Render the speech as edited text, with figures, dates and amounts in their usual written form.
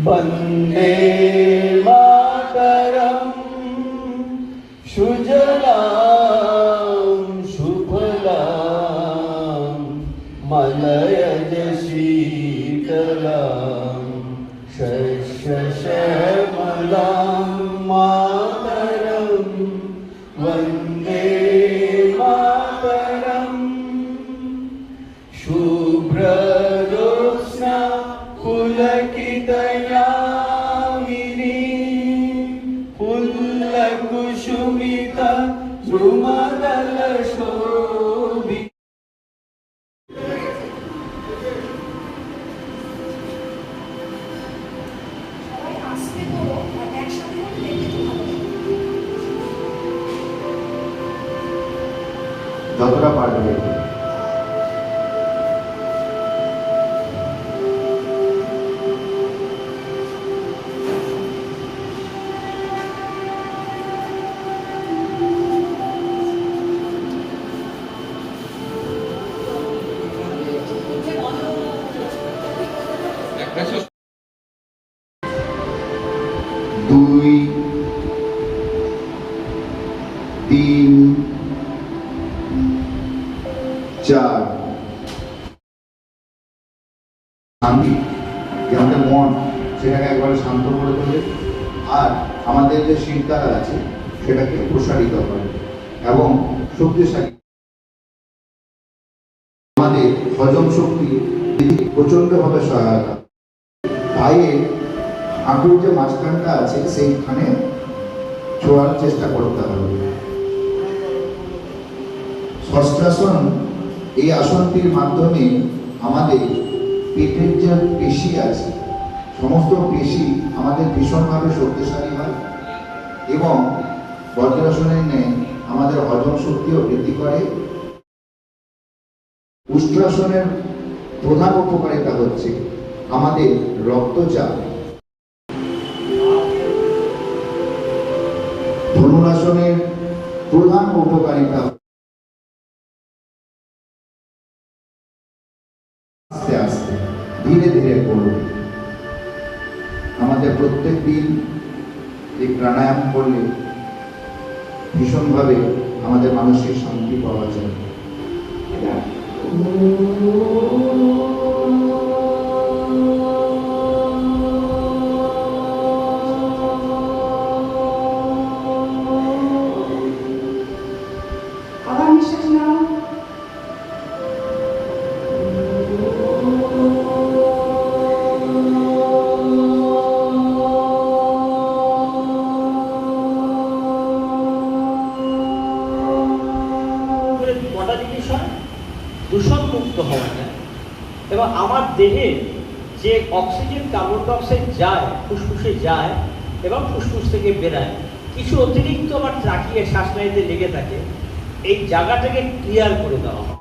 वन्दे मातरं सुजलां सुफलां मलयज शीतलां शस्यश्यामलां मातरं वन्दे मातरं शुभ्रज्योत्स्ना पुलकितयामिनी पुल्लकुसुमिता द्रुमदलशोभि যতটা পারবে দুই তিন চার শান্তি যে আমাদের মন সেটাকে একবারে শান্ত করে তোলে আর আমাদের যে শিরদাঁড়া আছে সেটাকে প্রসারিত করে এবং শক্তিশালী আমাদের হজম শক্তি প্রচন্ডভাবে সহায়তা পায়ে হাঁটুর যে মাঝখানটা আছে সেইখানে ছোঁয়ার চেষ্টা করতে হবে। ষষ্ঠাসন এই আসনটির মাধ্যমে আমাদের পেটের যে পেশি আছে সমস্ত পেশি আমাদের ভীষণভাবে শক্তিশালী হয় এবং বজ্রাসনের ন্যায় আমাদের হজম শক্তিও বৃদ্ধি করে। উষ্ট্রাসনের প্রধান উপকারিতা হচ্ছে আমাদের রক্তচাপ। ধনুরাসনের প্রধান উপকারিতা আস্তে আস্তে ধীরে ধীরে করবে। আমাদের প্রত্যেক দিন এই প্রাণায়াম করলে ভীষণভাবে আমাদের মানসিক শান্তি পাওয়া যায়। দূষণ মুক্ত হওয়া যায় এবং আমার দেহে যে অক্সিজেন কার্বন ডাইঅক্সাইড যায় ফুসফুসে যায় এবং ফুসফুস থেকে বেরায় কিছু অতিরিক্ত আমার ট্রাকিয়ে শ্বাসনালীতে লেগে থাকে এই জায়গাটাকে ক্লিয়ার করে দেওয়া হয়।